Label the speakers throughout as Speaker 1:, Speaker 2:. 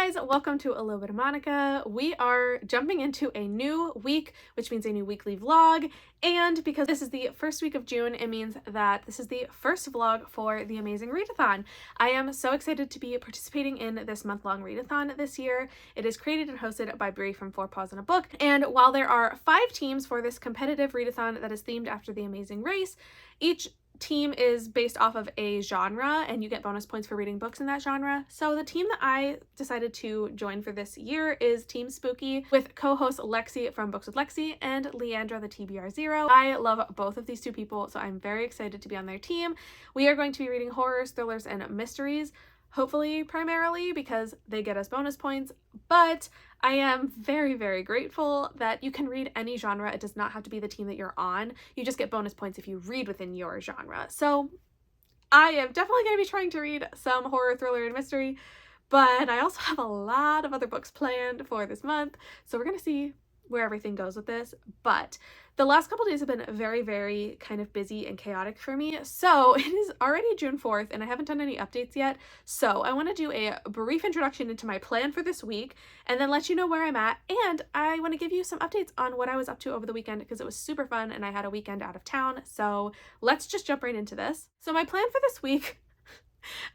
Speaker 1: guys, welcome to A Little Bit of Monica. We are jumping into a new week, which means a new weekly vlog, and because this is the first week of June, it means that this is the first vlog for the Amazing Readathon. I am so excited to be participating in this month-long readathon this year. It is created and hosted by Brie from Four Paws in a Book, and while there are 5 teams for this competitive readathon that is themed after the Amazing Race, each team is based off of a genre and you get bonus points for reading books in that genre. So the team that I decided to join for this year is Team Spooky with co-host Lexi from Books with Lexi and Leandra the TBR0. I love both of these two people, so I'm very excited to be on their team. We are going to be reading horrors, thrillers, and mysteries, hopefully primarily because they get us bonus points, but I am very, very grateful that you can read any genre. It does not have to be the team that you're on. You just get bonus points if you read within your genre. So I am definitely going to be trying to read some horror, thriller, and mystery, but I also have a lot of other books planned for this month, so we're going to see where everything goes with this. But the last couple days have been very, very kind of busy and chaotic for me. So it is already June 4th and I haven't done any updates yet. So I want to do a brief introduction into my plan for this week and then let you know where I'm at. And I want to give you some updates on what I was up to over the weekend because it was super fun and I had a weekend out of town. So let's just jump right into this. So my plan for this week,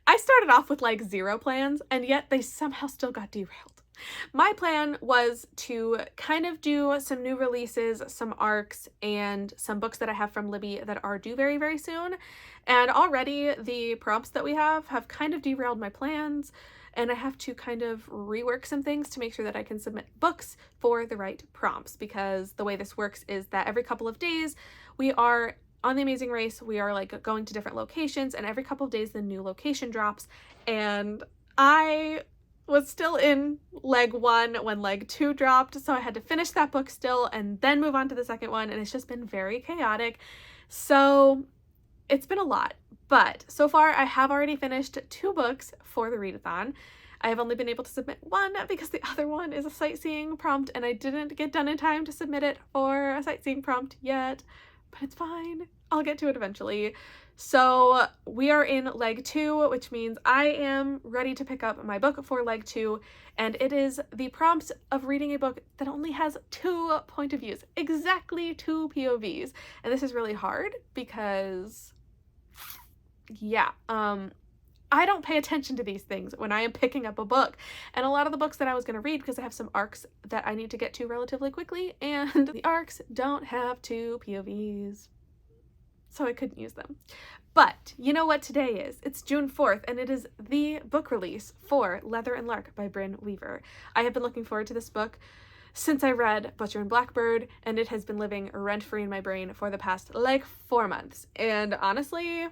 Speaker 1: I started off with like 0 plans and yet they somehow still got derailed. My plan was to kind of do some new releases, some arcs, and some books that I have from Libby that are due very, very soon. And already the prompts that we have kind of derailed my plans, and I have to kind of rework some things to make sure that I can submit books for the right prompts, because the way this works is that every couple of days we are on the Amazing Race, we are like going to different locations, and every couple of days the new location drops, and I was still in leg 1 when leg 2 dropped, so I had to finish that book still and then move on to the second one, and it's just been very chaotic. So it's been a lot, but so far I have already finished 2 books for the readathon. I have only been able to submit 1 because the other one is a sightseeing prompt and I didn't get done in time to submit it for a sightseeing prompt yet, but it's fine. I'll get to it eventually. So we are in leg 2, which means I am ready to pick up my book for leg 2, and it is the prompt of reading a book that only has 2 point of views, exactly 2 POVs. And this is really hard because, yeah, I don't pay attention to these things when I am picking up a book. And a lot of the books that I was going to read, because I have some arcs that I need to get to relatively quickly, and the arcs don't have 2 POVs. So I couldn't use them. But you know what today is? It's June 4th, and it is the book release for Leather and Lark by Brynne Weaver. I have been looking forward to this book since I read Butcher and Blackbird, and it has been living rent-free in my brain for the past like 4 months. And honestly,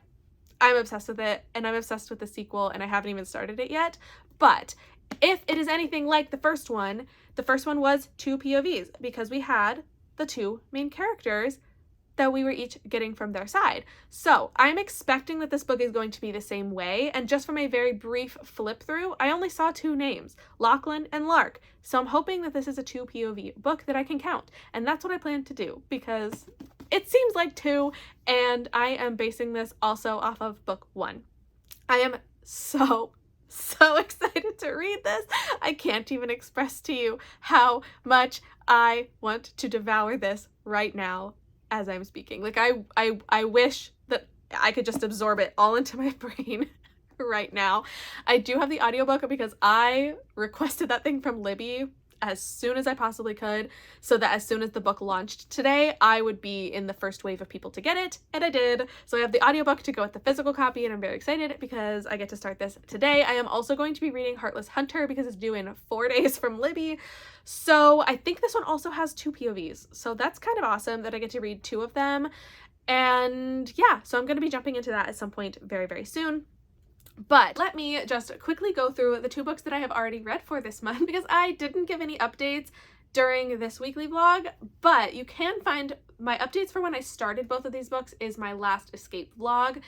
Speaker 1: I'm obsessed with it, and I'm obsessed with the sequel, and I haven't even started it yet. But if it is anything like the first one was 2 POVs because we had the 2 main characters that we were each getting from their side. So I'm expecting that this book is going to be the same way, and just from a very brief flip through, I only saw 2 names, Lachlan and Lark. So I'm hoping that this is a 2 POV book that I can count, and that's what I plan to do because it seems like 2, and I am basing this also off of book 1. I am so excited to read this. I can't even express to you how much I want to devour this right now as I'm speaking. Like I wish that I could just absorb it all into my brain right now. I do have the audiobook because I requested that thing from Libby as soon as I possibly could, so that as soon as the book launched today, I would be in the first wave of people to get it, and I did. So I have the audiobook to go with the physical copy, and I'm very excited because I get to start this today. I am also going to be reading Heartless Hunter because it's due in 4 days from Libby. So I think this one also has 2 POVs. So that's kind of awesome that I get to read 2 of them. And yeah, so I'm going to be jumping into that at some point very, very soon. But let me just quickly go through the 2 books that I have already read for this month because I didn't give any updates during this weekly vlog, but you can find my updates for when I started both of these books is my last escape vlog.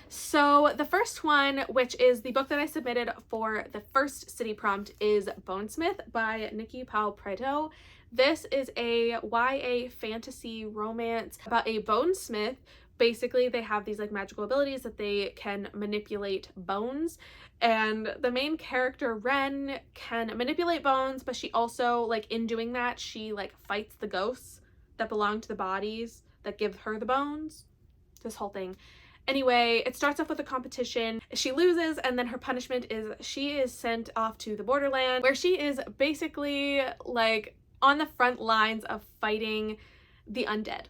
Speaker 1: So the first one, which is the book that I submitted for the first city prompt, is Bonesmith by Nikki Powell-Preto. This is a YA fantasy romance about a bonesmith basically they have these like magical abilities that they can manipulate bones, and the main character Ren can manipulate bones, but she also, like, in doing that, she like fights the ghosts that belong to the bodies that give her the bones. This whole thing. Anyway, it starts off with a competition. She loses, and then her punishment is she is sent off to the borderland, where she is basically like on the front lines of fighting the undead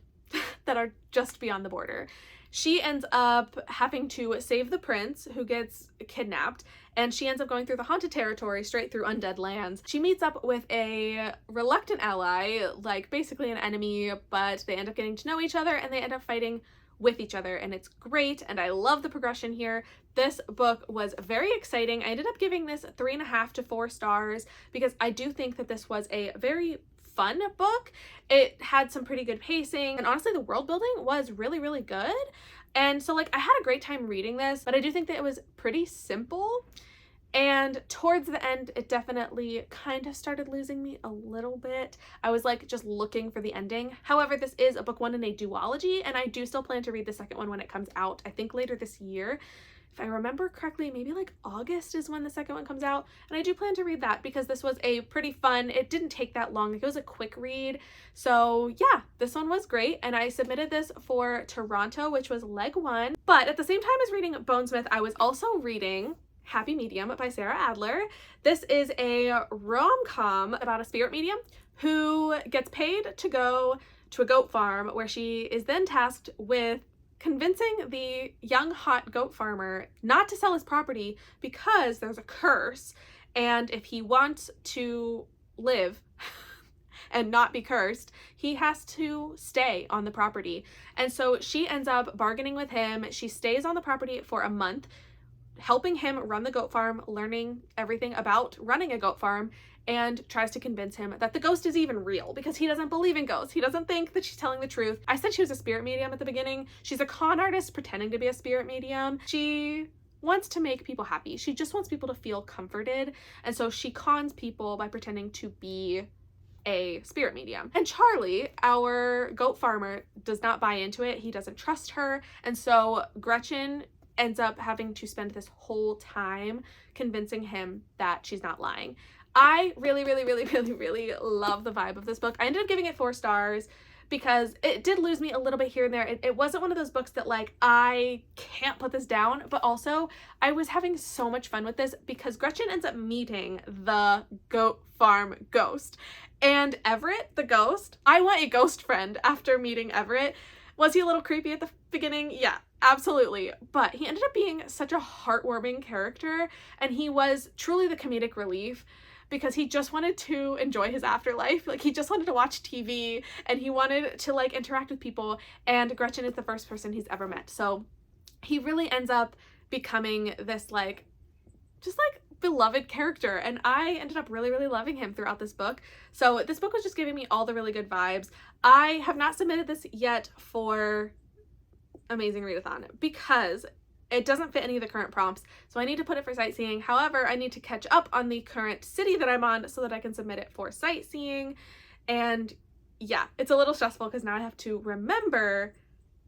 Speaker 1: that are just beyond the border. She ends up having to save the prince, who gets kidnapped, and she ends up going through the haunted territory straight through undead lands. She meets up with a reluctant ally, like basically an enemy, but they end up getting to know each other and they end up fighting with each other, and it's great, and I love the progression here. This book was very exciting. I ended up giving this 3.5 to 4 stars because I do think that this was a very fun book. It had some pretty good pacing, and honestly the world building was really, really good. And so like I had a great time reading this, but I do think that it was pretty simple. And towards the end, it definitely kind of started losing me a little bit. I was like just looking for the ending. However, this is a book one in a duology, and I do still plan to read the second one when it comes out, I think later this year. If I remember correctly, maybe like August is when the second one comes out, and I do plan to read that because this was a pretty fun, it didn't take that long, like it was a quick read. So yeah, this one was great, and I submitted this for Toronto, which was leg 1. But at the same time as reading Bonesmith, I was also reading Happy Medium by Sarah Adler. This is a rom-com about a spirit medium who gets paid to go to a goat farm, where she is then tasked with convincing the young hot goat farmer not to sell his property because there's a curse, and if he wants to live and not be cursed, he has to stay on the property. And so she ends up bargaining with him. She stays on the property for a month, helping him run the goat farm, learning everything about running a goat farm, and tries to convince him that the ghost is even real because he doesn't believe in ghosts. He doesn't think that she's telling the truth. I said she was a spirit medium at the beginning. She's a con artist pretending to be a spirit medium. She wants to make people happy. She just wants people to feel comforted. And so she cons people by pretending to be a spirit medium. And Charlie, our goat farmer, does not buy into it. He doesn't trust her. And so Gretchen ends up having to spend this whole time convincing him that she's not lying. I really, really, really, really, really love the vibe of this book. I ended up giving it 4 stars because it did lose me a little bit here and there. It wasn't one of those books that like, I can't put this down, but also I was having so much fun with this because Gretchen ends up meeting the goat farm ghost. And Everett, the ghost, I want a ghost friend after meeting Everett. Was he a little creepy at the beginning? Yeah, absolutely. But he ended up being such a heartwarming character, and he was truly the comedic relief because he just wanted to enjoy his afterlife. Like, he just wanted to watch TV, and he wanted to like interact with people, and Gretchen is the first person he's ever met. So he really ends up becoming this like, just like beloved character, and I ended up really, really loving him throughout this book. So this book was just giving me all the really good vibes. I have not submitted this yet for Amazing Readathon because it doesn't fit any of the current prompts, so I need to put it for sightseeing. However, I need to catch up on the current city that I'm on so that I can submit it for sightseeing. And yeah, it's a little stressful because now I have to remember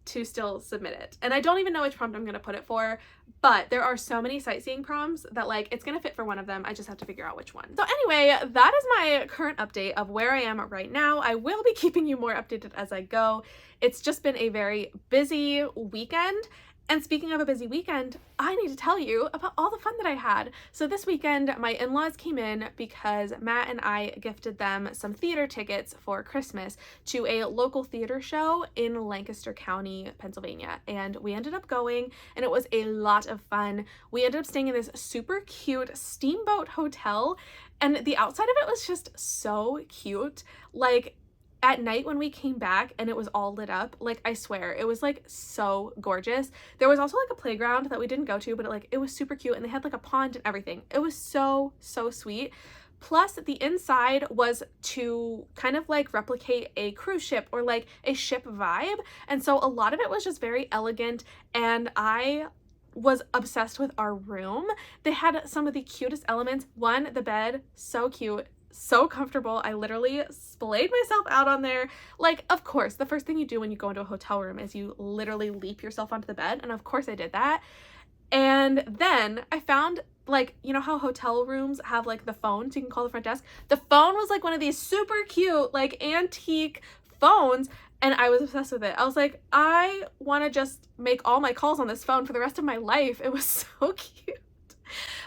Speaker 1: to still submit it. And I don't even know which prompt I'm going to put it for, but there are so many sightseeing prompts that like it's going to fit for one of them. I just have to figure out which one. So anyway, that is my current update of where I am right now. I will be keeping you more updated as I go. It's just been a very busy weekend. And speaking of a busy weekend, I need to tell you about all the fun that I had. So this weekend, my in-laws came in because Matt and I gifted them some theater tickets for Christmas to a local theater show in Lancaster County, Pennsylvania. And we ended up going, and it was a lot of fun. We ended up staying in this super cute steamboat hotel, and the outside of it was just so cute. Like, at night when we came back and it was all lit up, like I swear it was like so gorgeous. There was also like a playground that we didn't go to, but it was super cute, and they had like a pond and everything. It was so sweet. Plus the inside was to kind of like replicate a cruise ship or like a ship vibe, and so a lot of it was just very elegant, and I was obsessed with our room. They had some of the cutest elements. One, the bed, so cute. so comfortable. I literally splayed myself out on there. Like, of course, the first thing you do when you go into a hotel room is you literally leap yourself onto the bed. And of course I did that. And then I found, like, you know how hotel rooms have like the phone so you can call the front desk? The phone was like one of these super cute, like antique phones. And I was obsessed with it. I was like, I want to just make all my calls on this phone for the rest of my life. It was so cute.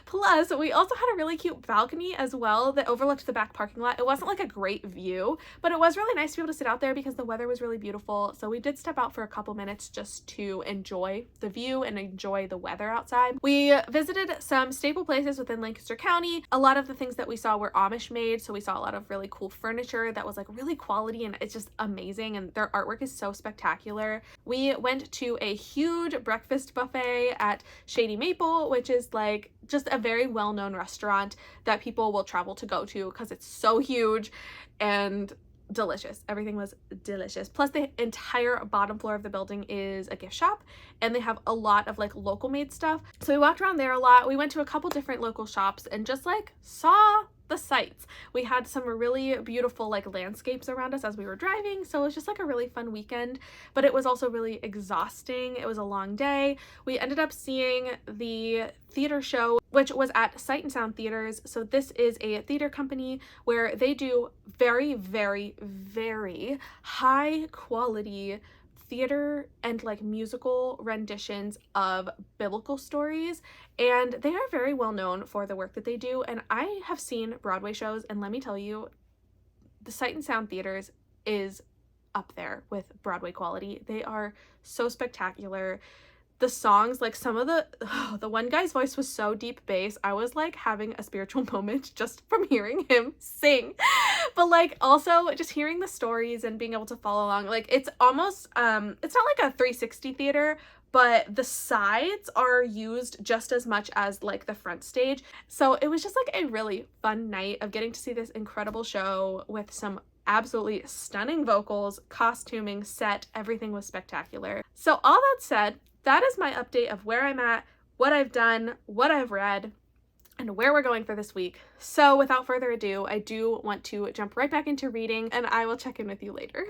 Speaker 1: Plus, we also had a really cute balcony as well that overlooked the back parking lot. It wasn't like a great view, but it was really nice to be able to sit out there because the weather was really beautiful. So we did step out for a couple minutes just to enjoy the view and enjoy the weather outside. We visited some staple places within Lancaster County. A lot of the things that we saw were Amish made, so we saw a lot of really cool furniture that was like really quality, and it's just amazing, and their artwork is so spectacular. We went to a huge breakfast buffet at Shady Maple, which is like just a very well-known restaurant that people will travel to go to because it's so huge and delicious. Everything was delicious. Plus, the entire bottom floor of the building is a gift shop, and they have a lot of like local made stuff. So we walked around there a lot. We went to a couple different local shops and just like saw the sights. We had some really beautiful like landscapes around us as we were driving, so it was just like a really fun weekend, but it was also really exhausting. It was a long day. We ended up seeing the theater show, which was at Sight and Sound Theaters. So this is a theater company where they do very, very, very high quality theater and like musical renditions of biblical stories, and they are very well known for the work that they do. And I have seen Broadway shows, and let me tell you, the Sight and Sound Theaters is up there with Broadway quality. They are so spectacular. The songs, like some of the one guy's voice was so deep bass, I was like having a spiritual moment just from hearing him sing. But like also just hearing the stories and being able to follow along, like it's almost it's not like a 360 theater, but the sides are used just as much as like the front stage. So it was just like a really fun night of getting to see this incredible show with some absolutely stunning vocals, costuming, set, everything was spectacular. So all that said, that is my update of where I'm at, what I've done, what I've read, and where we're going for this week. So without further ado, I do want to jump right back into reading, and I will check in with you later.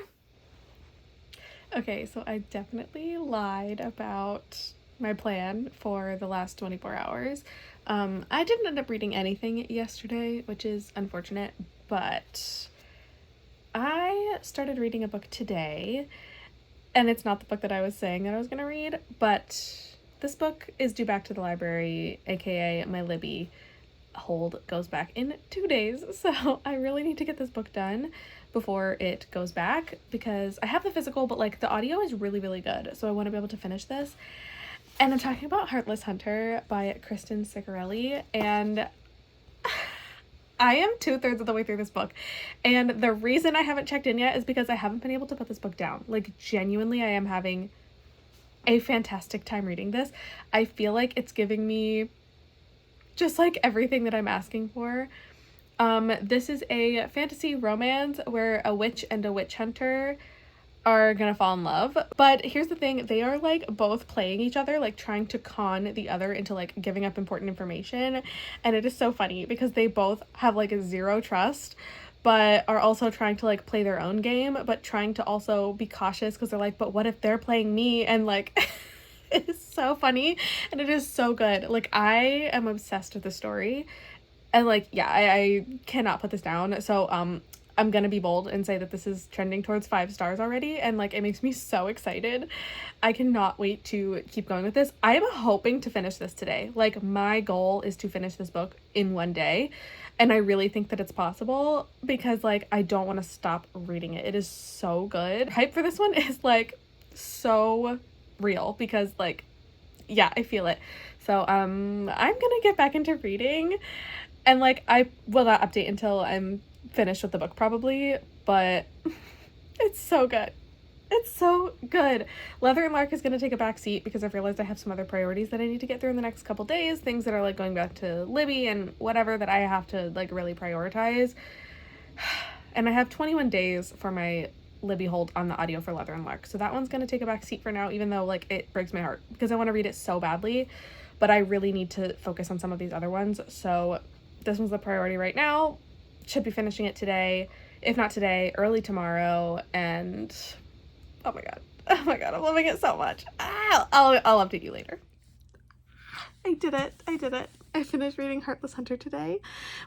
Speaker 1: Okay, so I definitely lied about my plan for the last 24 hours. I didn't end up reading anything yesterday, which is unfortunate, but I started reading a book today. And it's not the book that I was saying that I was going to read, but this book is due back to the library, aka my Libby hold goes back in 2 days. So I really need to get this book done before it goes back, because I have the physical, but like the audio is really, really good. So I want to be able to finish this. And I'm talking about Heartless Hunter by Kristen Ciccarelli, and I am 2/3 of the way through this book, and the reason I haven't checked in yet is because I haven't been able to put this book down. Like, genuinely, I am having a fantastic time reading this. I feel like it's giving me just like everything that I'm asking for. This is a fantasy romance where a witch and a witch hunter are gonna fall in love, but here's the thing, they are like both playing each other, like trying to con the other into like giving up important information, and it is so funny because they both have like a zero trust, but are also trying to like play their own game, but trying to also be cautious because they're like, but what if they're playing me? And like it is so funny, and it is so good. Like, I am obsessed with the story, and like, yeah, I cannot put this down. So I'm gonna be bold and say that this is trending towards 5 stars already, and like it makes me so excited. I cannot wait to keep going with this. I am hoping to finish this today. Like, my goal is to finish this book in 1 day, and I really think that it's possible because like I don't want to stop reading it. It is so good. Hype for this one is like so real because like, yeah, I feel it. So I'm gonna get back into reading, and like I will not update until I'm finished with the book probably, but it's so good. It's so good. Leather and Lark is going to take a back seat because I've realized I have some other priorities that I need to get through in the next couple days, things that are like going back to Libby and whatever that I have to like really prioritize. And I have 21 days for my Libby hold on the audio for Leather and Lark, so that one's going to take a back seat for now, even though like it breaks my heart because I want to read it so badly, but I really need to focus on some of these other ones. So this one's the priority right now. should be finishing it today, if not today, early tomorrow, and oh my god, I'm loving it so much. I'll update you later. I did it. I finished reading Heartless Hunter today,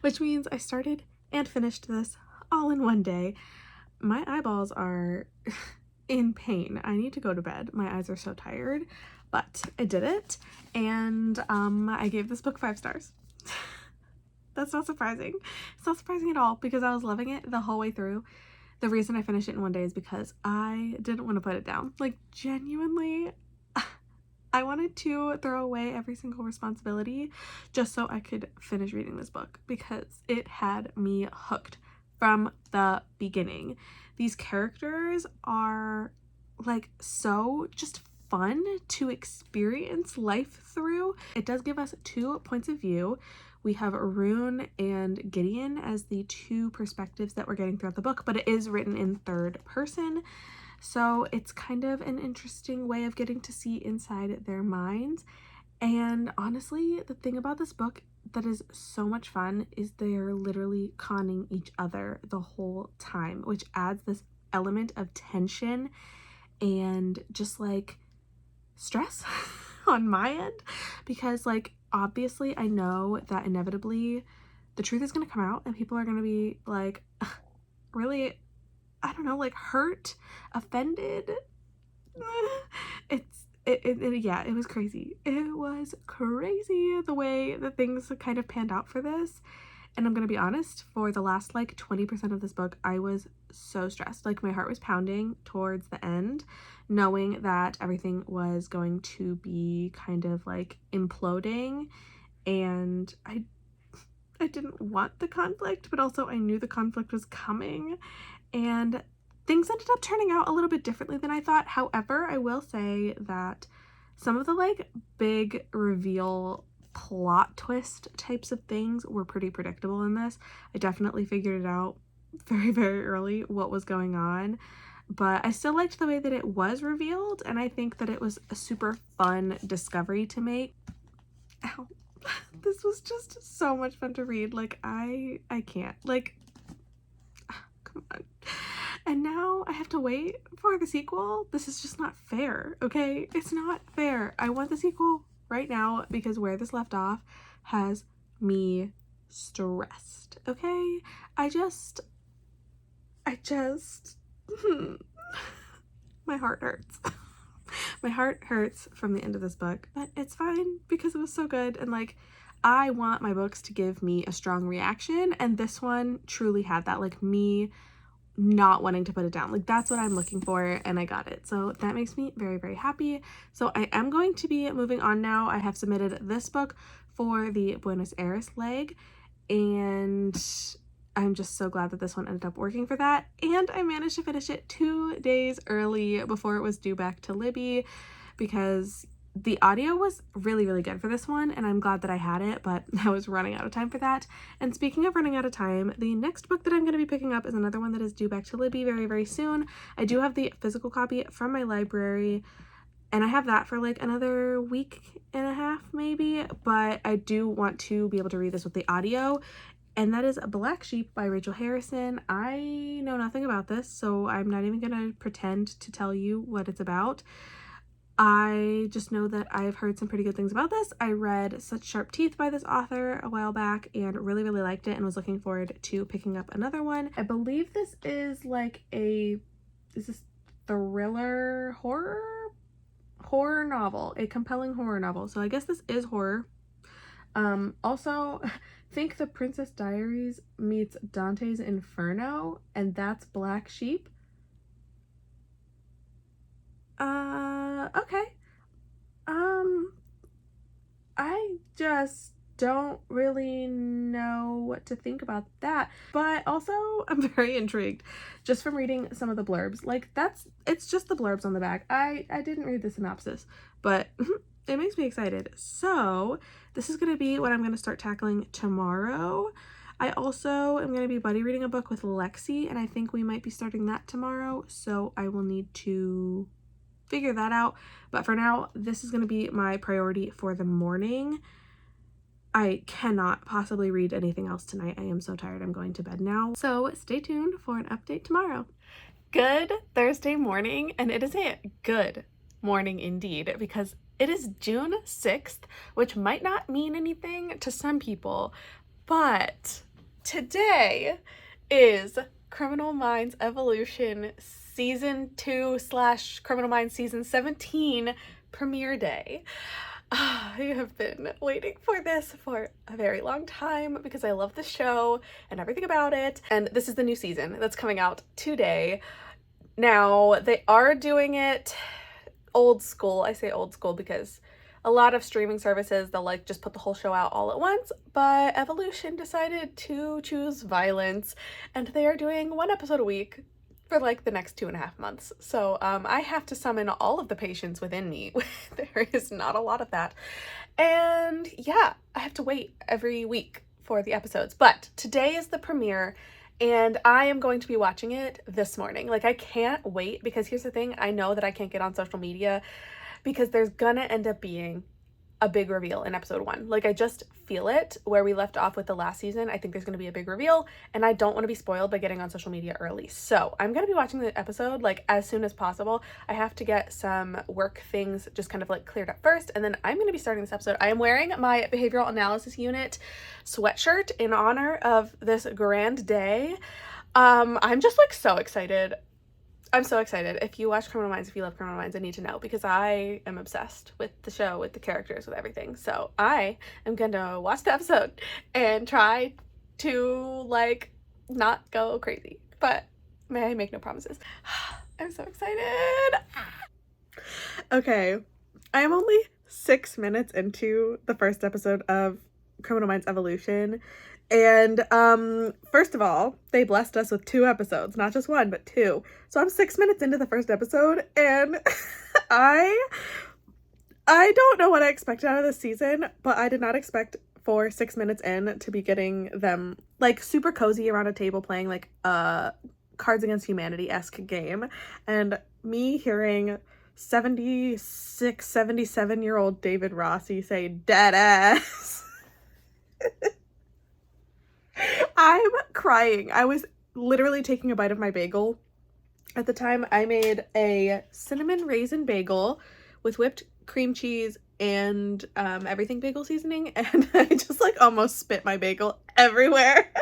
Speaker 1: which means I started and finished this all in one day. My eyeballs are in pain. I need to go to bed. My eyes are so tired, but I did it, and I gave this book 5 stars. That's not surprising. It's not surprising at all because I was loving it the whole way through. The reason I finished it in one day is because I didn't want to put it down. Like, genuinely, I wanted to throw away every single responsibility just so I could finish reading this book because it had me hooked from the beginning. These characters are like so just fun to experience life through. It does give us 2 points of view. We have Rune and Gideon as the 2 perspectives that we're getting throughout the book, but it is written in 3rd person. So it's kind of an interesting way of getting to see inside their minds. And honestly, the thing about this book that is so much fun is they're literally conning each other the whole time, which adds this element of tension and just like stress on my end, because like obviously I know that inevitably the truth is going to come out and people are going to be like really, I don't know, like hurt, offended. Yeah, it was crazy. It was crazy the way that things kind of panned out for this. And I'm gonna be honest, for the last like 20% of this book, I was so stressed. Like my heart was pounding towards the end, knowing that everything was going to be kind of like imploding. And I didn't want the conflict, but also I knew the conflict was coming. And things ended up turning out a little bit differently than I thought. However, I will say that some of the like big reveal plot twist types of things were pretty predictable in this. I definitely figured it out very, very early what was going on, but I still liked the way that it was revealed, and I think that it was a super fun discovery to make. Ow. This was just so much fun to read. Like I can't, like, come on. And now I have to wait for the sequel. This is just not fair, okay? It's not fair. I want the sequel right now because where this left off has me stressed, okay? I just my heart hurts. My heart hurts from the end of this book, but it's fine because it was so good. And like, I want my books to give me a strong reaction, and this one truly had that, like me not wanting to put it down. Like that's what I'm looking for, and I got it. So that makes me very, very happy. So I am going to be moving on now. I have submitted this book for the Buenos Aires leg, and I'm just so glad that this one ended up working for that. And I managed to finish it 2 days early before it was due back to Libby, because the audio was really, really good for this one, and I'm glad that I had it, but I was running out of time for that. And speaking of running out of time, the next book that I'm going to be picking up is another one that is due back to Libby very, very soon. I do have the physical copy from my library, and I have that for like another week and a half maybe, but I do want to be able to read this with the audio, and that is Black Sheep by Rachel Harrison. I know nothing about this, so I'm not even going to pretend to tell you what it's about. I just know that I've heard some pretty good things about this. I read Such Sharp Teeth by this author a while back and really, really liked it and was looking forward to picking up another one. I believe this is like is this thriller horror novel, a compelling horror novel. So I guess this is horror. Also, think The Princess Diaries meets Dante's Inferno, and that's Black Sheep. Okay. I just don't really know what to think about that, but also I'm very intrigued just from reading some of the blurbs. Like it's just the blurbs on the back. I didn't read the synopsis, but it makes me excited. So this is going to be what I'm going to start tackling tomorrow. I also am going to be buddy reading a book with Lexi, and I think we might be starting that tomorrow, so I will need to figure that out. But for now, this is going to be my priority for the morning. I cannot possibly read anything else tonight. I am so tired. I'm going to bed now. So stay tuned for an update tomorrow. Good Thursday morning, and it is a good morning indeed because it is June 6th, which might not mean anything to some people, but today is Criminal Minds Evolution Season 2 / Criminal Minds Season 17 premiere day. I have been waiting for this for a very long time because I love the show and everything about it. And this is the new season that's coming out today. Now, they are doing it old school. I say old school because a lot of streaming services, they'll like just put the whole show out all at once, but Evolution decided to choose violence, and they are doing 1 episode a week for like the next 2.5 months. So I have to summon all of the patience within me. There is not a lot of that. And yeah, I have to wait every week for the episodes. But today is the premiere, and I am going to be watching it this morning. Like, I can't wait because here's the thing. I know that I can't get on social media because there's gonna end up being a big reveal in episode 1. Like, I just feel it where we left off with the last season. I think there's gonna be a big reveal, and I don't want to be spoiled by getting on social media early. So I'm gonna be watching the episode like as soon as possible. I have to get some work things just kind of like cleared up first, and then I'm gonna be starting this episode. I am wearing my behavioral analysis unit sweatshirt in honor of this grand day. I'm just like so excited. I'm so excited. If you watch Criminal Minds, if you love Criminal Minds, I need to know because I am obsessed with the show, with the characters, with everything. So I am gonna watch the episode and try to like not go crazy, but may I make no promises. I'm so excited. Okay, I am only 6 minutes into the first episode of Criminal Minds Evolution. And first of all, they blessed us with 2 episodes, not just 1, but 2. So I'm 6 minutes into the first episode, and I don't know what I expected out of this season, but I did not expect for 6 minutes in to be getting them like super cozy around a table playing like a Cards Against Humanity-esque game, and me hearing 76, 77-year-old David Rossi say dead ass. I'm crying. I was literally taking a bite of my bagel. At the time, I made a cinnamon raisin bagel with whipped cream cheese and everything bagel seasoning, and I just like almost spit my bagel everywhere.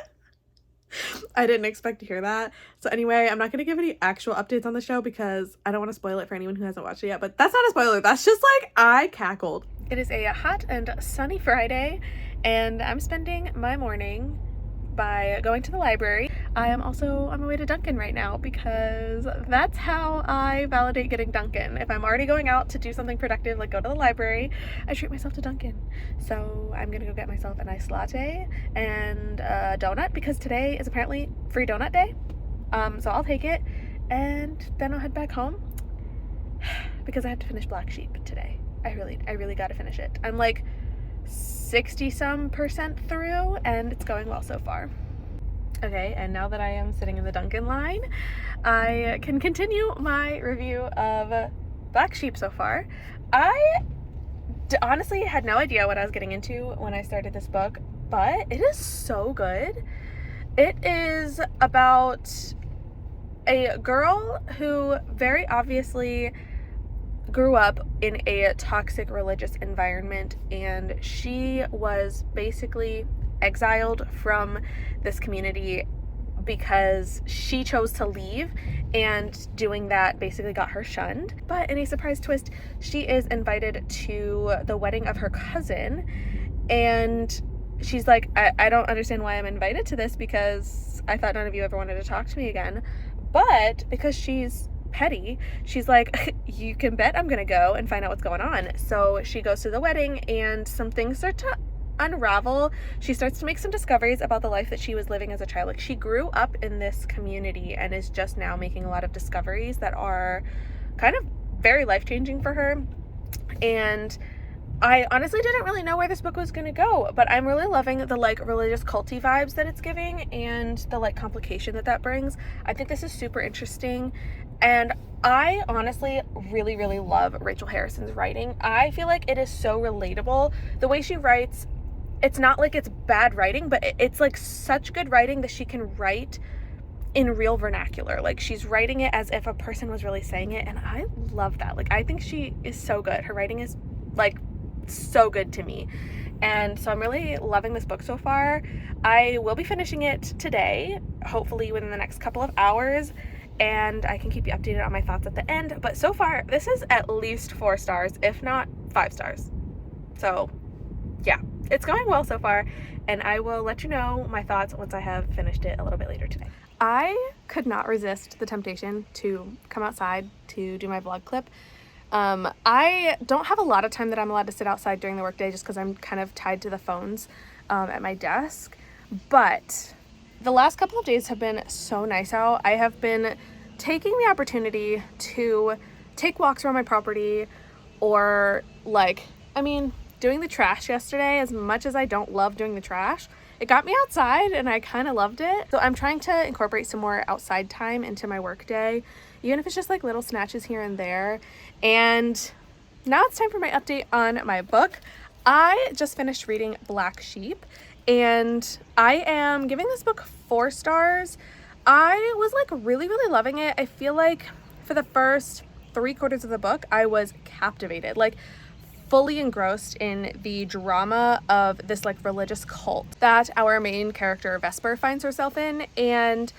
Speaker 1: I didn't expect to hear that. So anyway, I'm not going to give any actual updates on the show because I don't want to spoil it for anyone who hasn't watched it yet, but that's not a spoiler. That's just like, I cackled. It is a hot and sunny Friday, and I'm spending my morning by going to the library. I am also on my way to Dunkin' right now because that's how I validate getting Dunkin'. If I'm already going out to do something productive, like go to the library, I treat myself to Dunkin'. So I'm gonna go get myself an iced latte and a donut because today is apparently free donut day. So I'll take it, and then I'll head back home because I have to finish Black Sheep today. I really gotta finish it. I'm like 60-some% through, and it's going well so far. Okay, and now that I am sitting in the Dunkin' line, I can continue my review of Black Sheep so far. I honestly had no idea what I was getting into when I started this book, but it is so good. It is about a girl who very obviously grew up in a toxic religious environment, and she was basically exiled from this community because she chose to leave, and doing that basically got her shunned. But in a surprise twist, she is invited to the wedding of her cousin, and she's like, I don't understand why I'm invited to this because I thought none of you ever wanted to talk to me again. But because she's petty, she's like, you can bet I'm gonna go and find out what's going on. So she goes to the wedding, and some things start to unravel. She starts to make some discoveries about the life that she was living as a child. Like, she grew up in this community and is just now making a lot of discoveries that are kind of very life-changing for her. And I honestly didn't really know where this book was going to go, but I'm really loving the like religious culty vibes that it's giving and the like complication that brings. I think this is super interesting, and I honestly really love Rachel Harrison's writing. I feel like it is so relatable. The way she writes it's not like it's bad writing, but it's like such good writing that she can write in real vernacular. Like, she's writing it as if a person was really saying it, and I love that. Like, I think she is so good. Her writing is like so good to me, and so I'm really loving this book so far. I will be finishing it today, hopefully within the next couple of hours, and I can keep you updated on my thoughts at the end. But so far, this is at least 4 stars, if not 5 stars. So yeah, it's going well so far, and I will let you know my thoughts once I have finished it a little bit later today. I could not resist the temptation to come outside to do my vlog clip. I don't have a lot of time that I'm allowed to sit outside during the workday just because I'm kind of tied to the phones at my desk. But the last couple of days have been so nice out. I have been taking the opportunity to take walks around my property, or doing the trash yesterday. As much as I don't love doing the trash, it got me outside and I kind of loved it. So I'm trying to incorporate some more outside time into my work day, even if it's just like little snatches here and there. And now it's time for my update on my book. I just finished reading Black Sheep, and I am giving this book 4 stars. I was like really loving it. I feel like for the first 3/4 of the book, I was captivated, like fully engrossed in the drama of this like religious cult that our main character Vesper finds herself in. And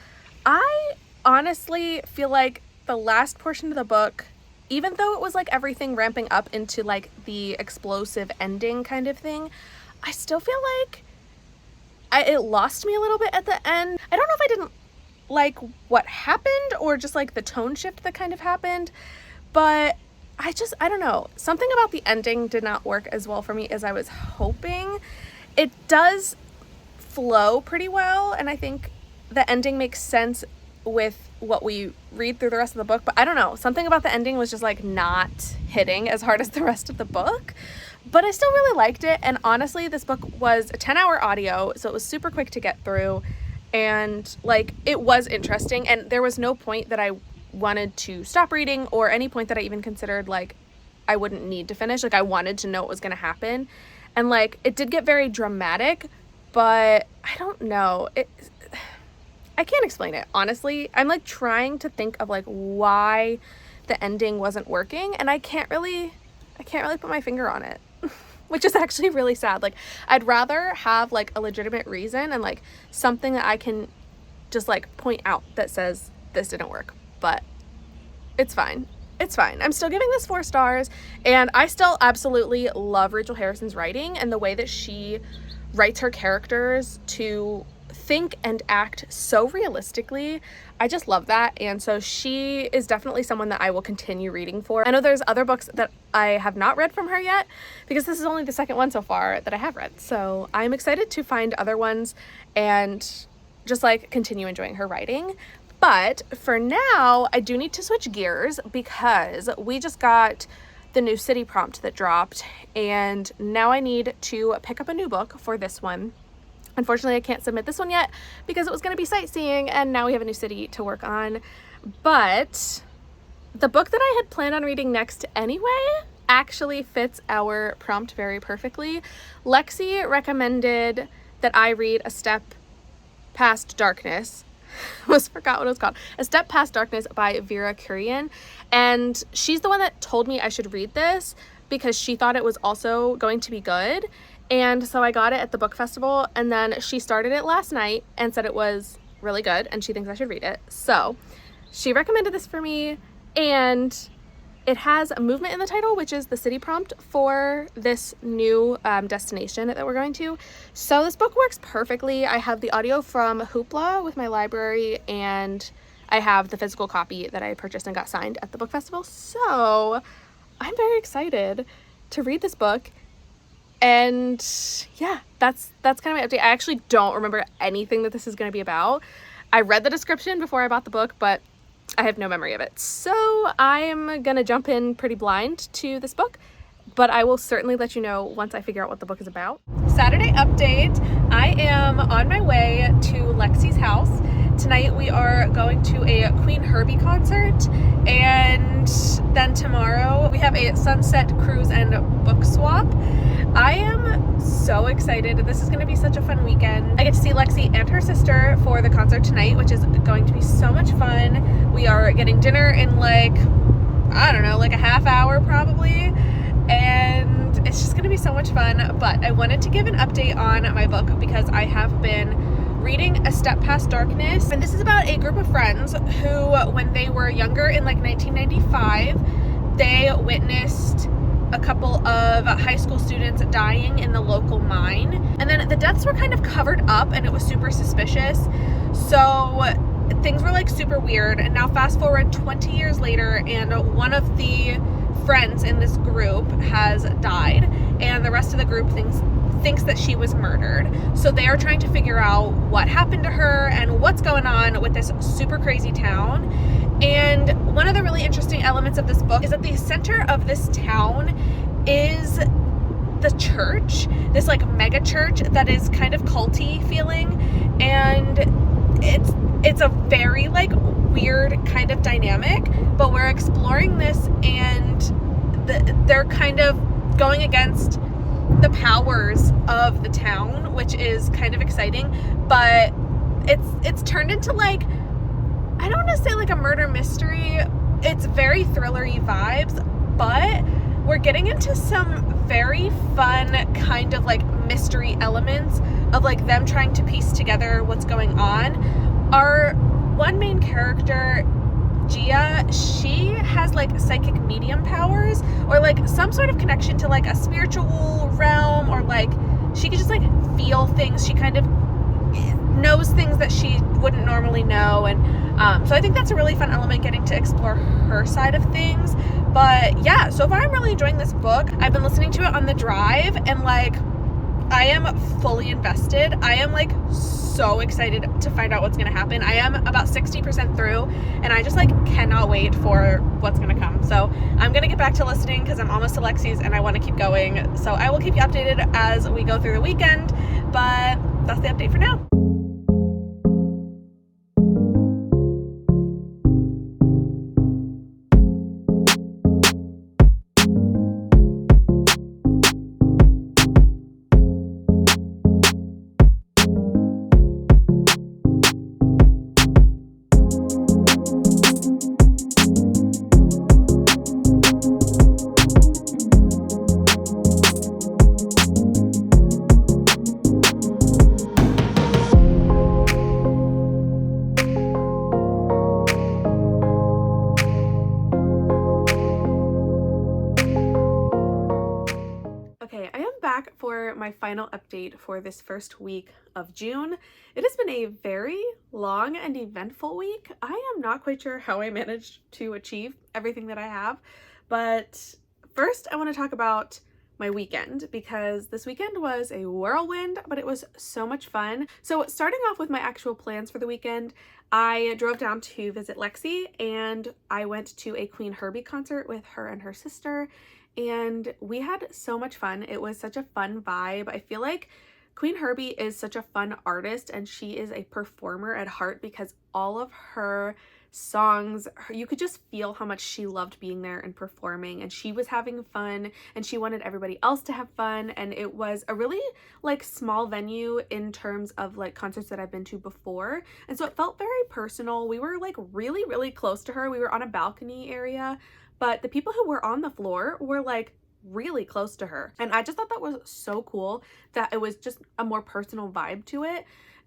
Speaker 1: I honestly feel like the last portion of the book, even though it was like everything ramping up into like the explosive ending kind of thing, I still feel like it lost me a little bit at the end. I don't know if I didn't like what happened or just like the tone shift that kind of happened, but I don't know. Something about the ending did not work as well for me as I was hoping. It does flow pretty well, and I think the ending makes sense with what we read through the rest of the book, but I don't know. Something about the ending was just like not hitting as hard as the rest of the book, but I still really liked it. And honestly, this book was a 10-hour audio, so it was super quick to get through, and like it was interesting, and there was no point that I wanted to stop reading or any point that I even considered like I wouldn't need to finish. Like, I wanted to know what was going to happen, and like it did get very dramatic, but I don't know, I can't explain it, honestly. I'm like trying to think of like why the ending wasn't working, and I can't really put my finger on it, which is actually really sad. Like, I'd rather have like a legitimate reason and like something that I can just like point out that says this didn't work. But it's fine. It's fine. I'm still giving this 4 stars, and I still absolutely love Rachel Harrison's writing and the way that she writes her characters to think and act so realistically. I just love that, and so she is definitely someone that I will continue reading for. I know there's other books that I have not read from her yet, because this is only the second one so far that I have read, so I'm excited to find other ones and just like continue enjoying her writing. But for now, I do need to switch gears because we just got the new city prompt that dropped, and now I need to pick up a new book for this one. Unfortunately, I can't submit this one yet because it was going to be sightseeing, and now we have a new city to work on. But the book that I had planned on reading next anyway actually fits our prompt very perfectly. Lexi recommended that I read A Step Past Darkness. Almost forgot what it was called. A Step Past Darkness by Vera Kurian, and she's the one that told me I should read this because she thought it was also going to be good. And so I got it at the book festival, and then she started it last night and said it was really good and she thinks I should read it. So she recommended this for me, and it has a movement in the title, which is the city prompt for this new destination that we're going to. So this book works perfectly. I have the audio from Hoopla with my library, and I have the physical copy that I purchased and got signed at the book festival. So I'm very excited to read this book. And yeah, that's kind of my update. I actually don't remember anything that this is going to be about. I read the description before I bought the book, but I have no memory of it. So I'm going to jump in pretty blind to this book, but I will certainly let you know once I figure out what the book is about. Saturday update. I am on my way to Lexi's house. Tonight we are going to a Queen Herbie concert, and then tomorrow we have a sunset cruise and book swap. I am so excited. This is going to be such a fun weekend. I get to see Lexi and her sister for the concert tonight, which is going to be so much fun. We are getting dinner in like, I don't know, like a half hour probably. And it's just going to be so much fun. But I wanted to give an update on my book because I have been reading A Step Past Darkness. And this is about a group of friends who, when they were younger in like 1995, they witnessed a couple of high school students dying in the local mine. And then the deaths were kind of covered up and it was super suspicious. So things were like super weird. And now fast forward 20 years later, and one of the friends in this group has died, and the rest of the group thinks that she was murdered. So they are trying to figure out what happened to her and what's going on with this super crazy town. And one of the really interesting elements of this book is that the center of this town is the church, this like mega church that is kind of culty feeling, and it's a very like weird kind of dynamic, but we're exploring this, and they're kind of going against the powers of the town, which is kind of exciting. But it's turned into like, I don't want to say like a murder mystery. It's very thrillery vibes, but we're getting into some very fun kind of like mystery elements of like them trying to piece together what's going on. Our one main character, Gia, she has like psychic medium powers, or like some sort of connection to like a spiritual realm, or like she could just like feel things. She kind of knows things that she wouldn't normally know. And so I think that's a really fun element, getting to explore her side of things. But yeah, so far I'm really enjoying this book. I've been listening to it on the drive, and like I am fully invested. I am like so excited to find out what's gonna happen. I am about 60% through, and I just like cannot wait for what's gonna come. So I'm gonna get back to listening because I'm almost to Lexi's and I want to keep going. So I will keep you updated as we go through the weekend, but that's the update for now. Okay, I am back for my final update for this first week of June. It has been a very long and eventful week. I am not quite sure how I managed to achieve everything that I have, but first I want to talk about my weekend, because this weekend was a whirlwind, but it was so much fun. So starting off with my actual plans for the weekend, I drove down to visit Lexi, and I went to a Queen Herbie concert with her and her sister, and we had so much fun. It was such a fun vibe. I feel like Queen Herbie is such a fun artist, and she is a performer at heart, because all of her songs, you could just feel how much she loved being there and performing, and she was having fun, and she wanted everybody else to have fun. And it was a really like small venue in terms of like concerts that I've been to before, and so it felt very personal. We were like really close to her. We were on a balcony area, but the people who were on the floor were like really close to her, and I just thought that was so cool that it was just a more personal vibe to it.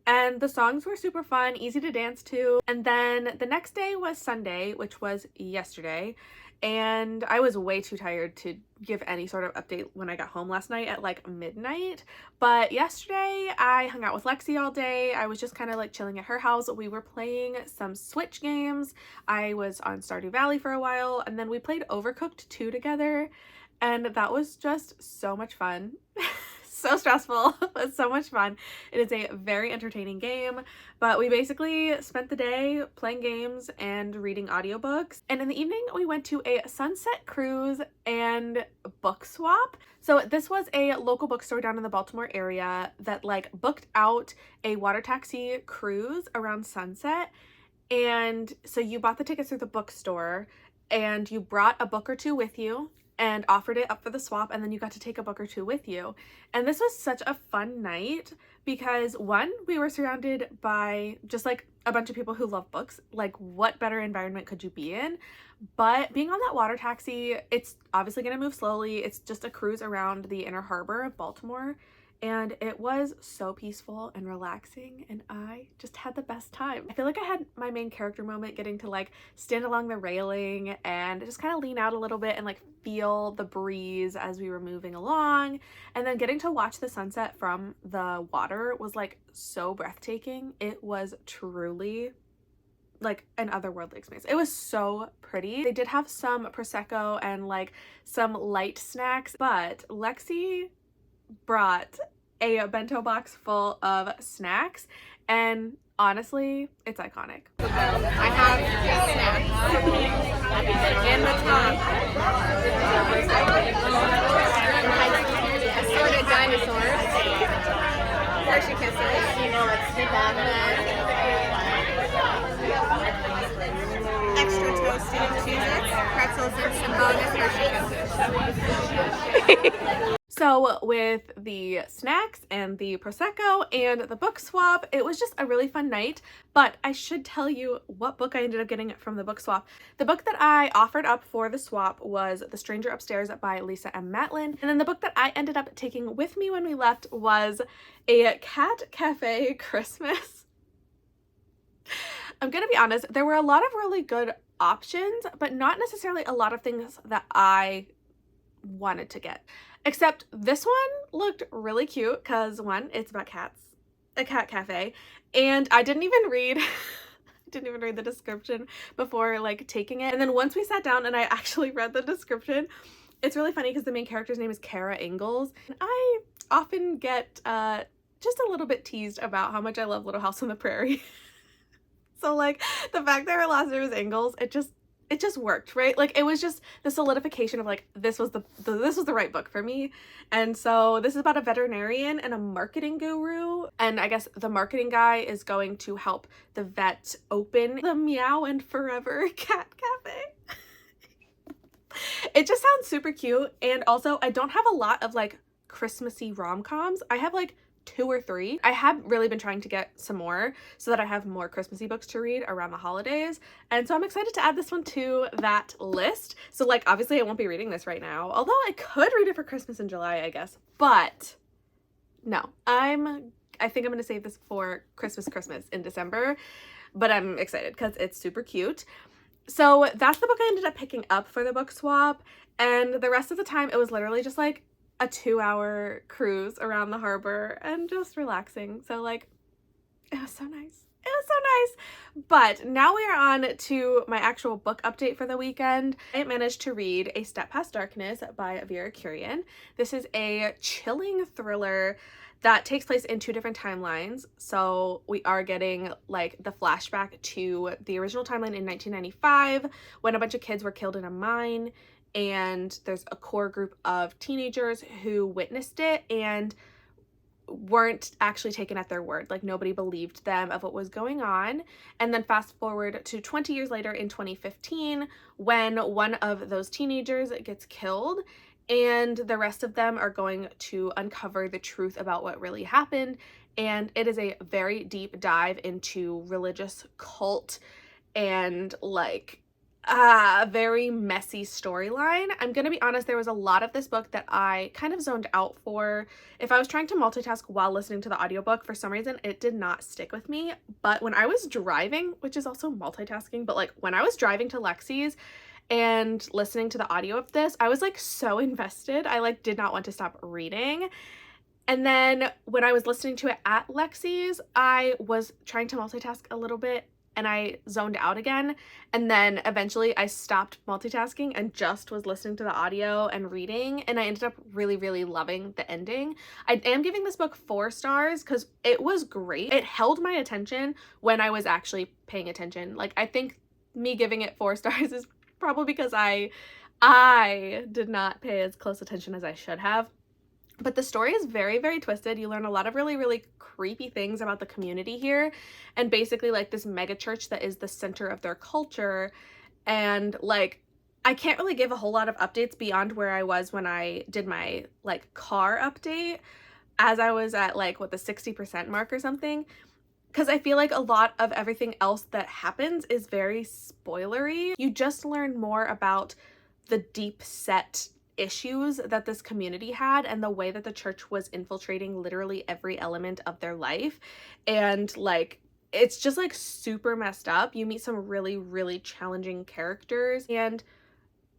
Speaker 1: And the songs were super fun, easy to dance to. And then the next day was Sunday, which was yesterday, and I was way too tired to give any sort of update when I got home last night at like midnight. But yesterday I hung out with Lexi all day. I was just kind of like chilling at her house. We were playing some Switch games. I was on Stardew Valley for a while, and then we played Overcooked 2 together, and that was just so much fun. So stressful, but so much fun. It is a very entertaining game, but we basically spent the day playing games and reading audiobooks. And in the evening, we went to a sunset cruise and book swap. So this was a local bookstore down in the Baltimore area that like booked out a water taxi cruise around sunset. And so you bought the tickets through the bookstore, and you brought a book or two with you. and offered it up for the swap, and then you got to take a book or two with you. And this was such a fun night because one, we were surrounded by just like a bunch of people who love books. Like, what better environment could you be in? But being on that water taxi, it's obviously going to move slowly. It's just a cruise around the inner harbor of Baltimore. And it was so peaceful and relaxing, and I just had the best time. I feel like I had my main character moment getting to like stand along the railing and just kind of lean out a little bit and like feel the breeze as we were moving along. And then getting to watch the sunset from the water was like so breathtaking. It was truly like an otherworldly experience. It was so pretty. They did have some Prosecco and like some light snacks, but Lexi brought a bento box full of snacks, and honestly, it's iconic.
Speaker 2: I have snacks in the top. Assorted dinosaurs. Hershey Kisses. Extra toasted Cheez-Its, pretzels, and some bonus Hershey Kisses.
Speaker 1: So with the snacks and the Prosecco and the book swap, it was just a really fun night. But I should tell you what book I ended up getting from the book swap. The book that I offered up for the swap was The Stranger Upstairs by Lisa M. Matlin. And then the book that I ended up taking with me when we left was A Cat Cafe Christmas. I'm gonna be honest, there were a lot of really good options, but not necessarily a lot of things that I wanted to get. Except this one looked really cute because one, it's about cats, a cat cafe, and I didn't even read the description before like taking it. And then once we sat down and I actually read the description, it's really funny because the main character's name is Kara Ingalls. And I often get just a little bit teased about how much I love Little House on the Prairie. So like the fact that her last name is Ingalls, it just worked, right? Like it was just the solidification of like this was the right book for me. And so this is about a veterinarian and a marketing guru, and I guess the marketing guy is going to help the vet open the Meow and Forever Cat Cafe. It just sounds super cute. And also I don't have a lot of like Christmassy rom-coms. I have like 2 or 3. I have really been trying to get some more so that I have more Christmassy books to read around the holidays, and so I'm excited to add this one to that list. So like obviously I won't be reading this right now, although I could read it for Christmas in July, I guess, but no, I think I'm gonna save this for Christmas in December, but I'm excited because it's super cute. So that's the book I ended up picking up for the book swap, and the rest of the time it was literally just like a 2-hour cruise around the harbor and just relaxing. So like, it was so nice. It was so nice. But now we are on to my actual book update for the weekend. I managed to read A Step Past Darkness by Vera Kurian. This is a chilling thriller that takes place in 2 different timelines. So we are getting like the flashback to the original timeline in 1995 when a bunch of kids were killed in a mine, and there's a core group of teenagers who witnessed it and weren't actually taken at their word. Like nobody believed them of what was going on. And then fast forward to 20 years later in 2015 when one of those teenagers gets killed, and the rest of them are going to uncover the truth about what really happened. And it is a very deep dive into religious cult and like very messy storyline. I'm gonna be honest, there was a lot of this book that I kind of zoned out for. If I was trying to multitask while listening to the audiobook, for some reason it did not stick with me. But when I was driving, which is also multitasking, but like when I was driving to Lexi's and listening to the audio of this, I was like so invested. I like did not want to stop reading. And then when I was listening to it at Lexi's, I was trying to multitask a little bit and I zoned out again. And then eventually I stopped multitasking and just was listening to the audio and reading. And I ended up really, really loving the ending. I am giving this book 4 stars because it was great. It held my attention when I was actually paying attention. Like I think me giving it 4 stars is probably because I did not pay as close attention as I should have. But the story is very, very twisted. You learn a lot of really, really creepy things about the community here, and basically like this mega church that is the center of their culture. And like I can't really give a whole lot of updates beyond where I was when I did my like car update, as I was at like what, the 60% mark or something, because I feel like a lot of everything else that happens is very spoilery. You just learn more about the deep set issues that this community had and the way that the church was infiltrating literally every element of their life. And like, it's just like super messed up. You meet some really, really challenging characters, and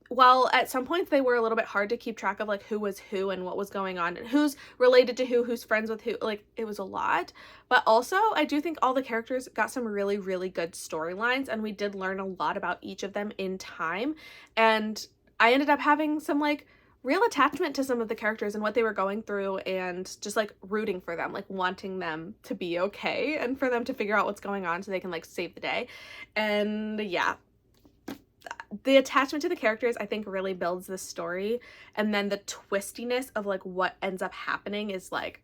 Speaker 1: while at some points they were a little bit hard to keep track of like who was who and what was going on and who's related to who's friends with who, like it was a lot. But also I do think all the characters got some really, really good storylines, and we did learn a lot about each of them in time. And I ended up having some like real attachment to some of the characters and what they were going through, and just like rooting for them, like wanting them to be okay and for them to figure out what's going on so they can like save the day. And yeah, the attachment to the characters I think really builds the story, and then the twistiness of like what ends up happening is like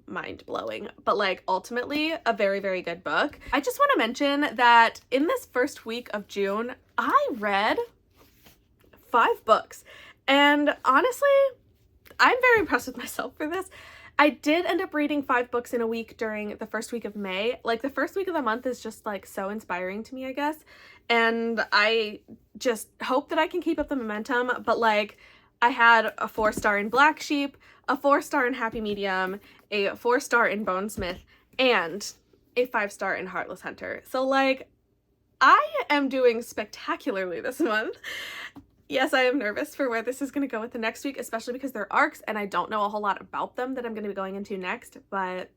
Speaker 1: mind-blowing. But like ultimately a very, very good book. I just want to mention that in this first week of June I read 5 books, and honestly I'm very impressed with myself for this. I did end up reading 5 books in a week during the first week of May. Like the first week of the month is just like so inspiring to me, I guess. And I just hope that I can keep up the momentum. But like I had a 4-star in Black Sheep, a 4-star in Happy Medium, a 4-star in Bonesmith, and a 5-star in Heartless Hunter. So like I am doing spectacularly this month. Yes, I am nervous for where this is going to go with the next week, especially because they're arcs and I don't know a whole lot about them that I'm going to be going into next, but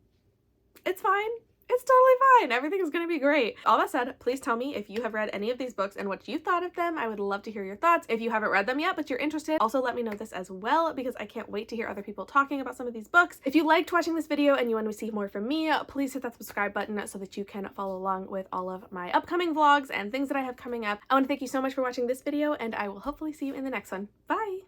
Speaker 1: it's fine. It's totally fine. Everything is going to be great. All that said, please tell me if you have read any of these books and what you thought of them. I would love to hear your thoughts. If you haven't read them yet, but you're interested, also let me know this as well, because I can't wait to hear other people talking about some of these books. If you liked watching this video and you want to see more from me, please hit that subscribe button so that you can follow along with all of my upcoming vlogs and things that I have coming up. I want to thank you so much for watching this video, and I will hopefully see you in the next one. Bye!